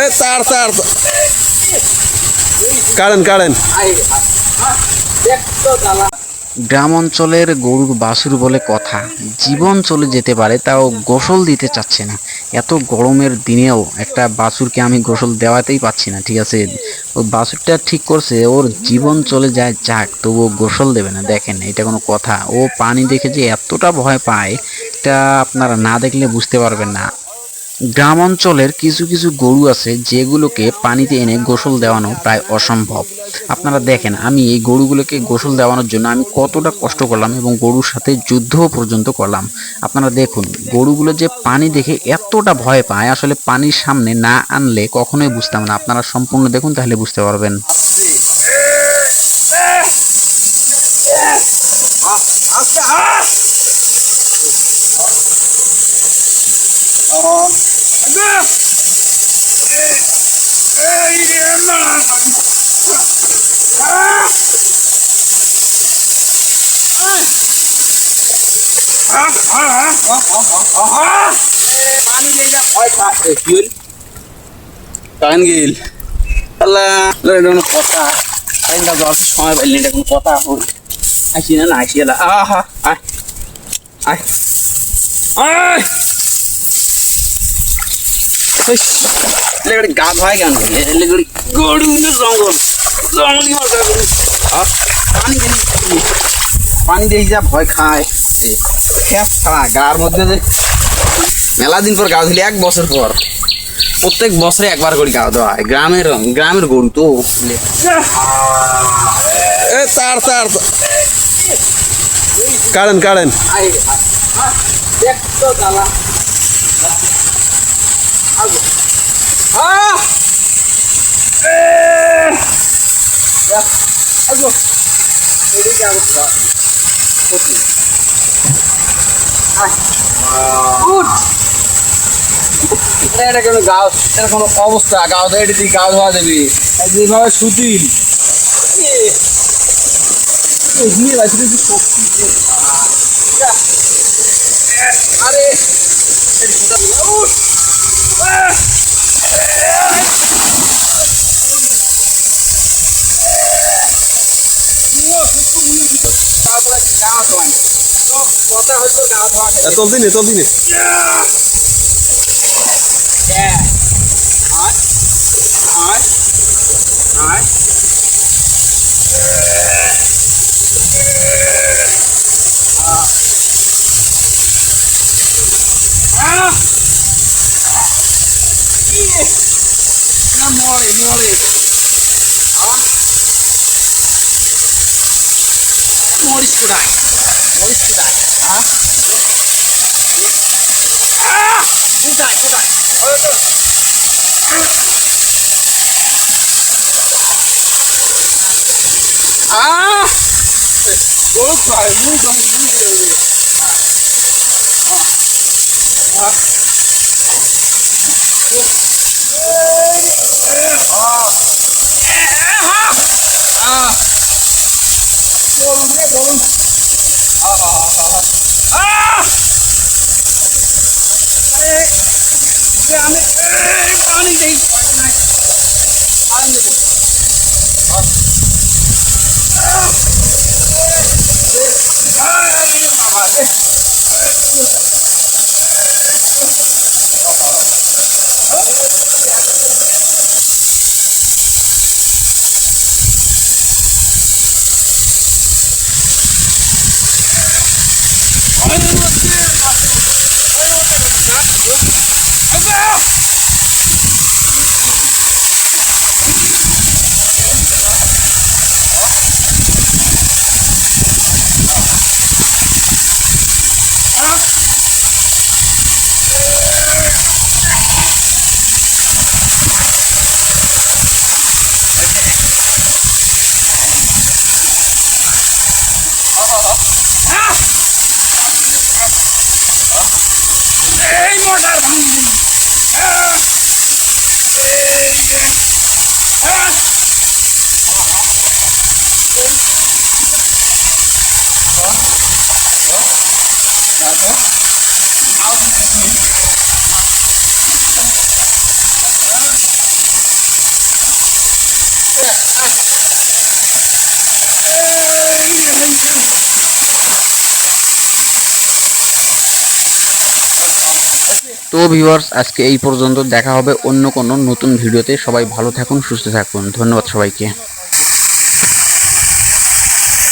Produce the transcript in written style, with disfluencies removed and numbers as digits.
এ তার তার current current. গ্রাম অঞ্চলের গরুর বাছুর বলে কথা, জীবন চলে যেতে পারে তাও গোসল দিতে চাচ্ছে না। এত গরমের দিনেও একটা বাছুরকে আমি গোসল দেওয়াতেই পাচ্ছি না, ঠিক আছে। ওই বাছুরটা ঠিক করছে ওর জীবন চলে যায় যাক, তবুও গোসল দেবে না। দেখেন এটা কোনো কথা? ও পানি দেখে যে এতটা ভয় পায়, এটা আপনারা না দেখলে বুঝতে পারবেন না। গ্রাম অঞ্চলের কিছু কিছু গরু আছে যেগুলোকে পানিতে এনে গোসল দেওয়ানো প্রায় অসম্ভব। আপনারা দেখেন আমি এই গরুগুলোকে গোসল দেওয়ানোর জন্য আমি কতটা কষ্ট করলাম এবং গরুর সাথে যুদ্ধও পর্যন্ত করলাম। আপনারা দেখুন গরুগুলো যে পানি দেখে এতটা ভয় পায়, আসলে পানির সামনে না আনলে কখনোই বুঝতাম না। আপনারা সম্পূর্ণ দেখুন তাহলে বুঝতে পারবেন। কারেন গিল আল্লাহ, এটা কোনো কথা? কারেন্টটা যাওয়ার সময় পাইলি, এটা কোনো কথা? আসি না, না আসি এলা। আহা আয় আয় আয়। গা ধোয় কেন? গরু জঙ্গল, জঙ্গলি মশা গরু। পানি পানি দিয়ে যা ভয় খায়, ছাড়া গার মধ্যে যে মেলা দিন পর গা ধুলি, 1 বছর পর প্রত্যেক বছরে একবার করে গা ধোয়া হয়। গ্রামের গ্রামের গরু তো। এ তার তার কারেন কারেন। এটা কোনো গাও, এটা কোনো অবস্থা? গাও ধোয়া, এটা দিয়ে গাও ধোয়া দেবি যেভাবে সুতিল। আরে চলতি নে চলতি নে। মরে মরে মরিস কোথায়? মরিস কোথায়? কোথায় কোথায়? গরু খায়, মুখ ভাঙি মুখ দেবে। গরম রে গরম। আমি পানি দেই, পানি দেবো। বাবা রে, এই মোটর ভাঙি দিই। তো ভিউয়ার্স, আজকে এই পর্যন্ত। দেখা হবে অন্য কোনো নতুন ভিডিওতে। সবাই ভালো থাকুন, সুস্থ থাকুন। ধন্যবাদ সবাইকে।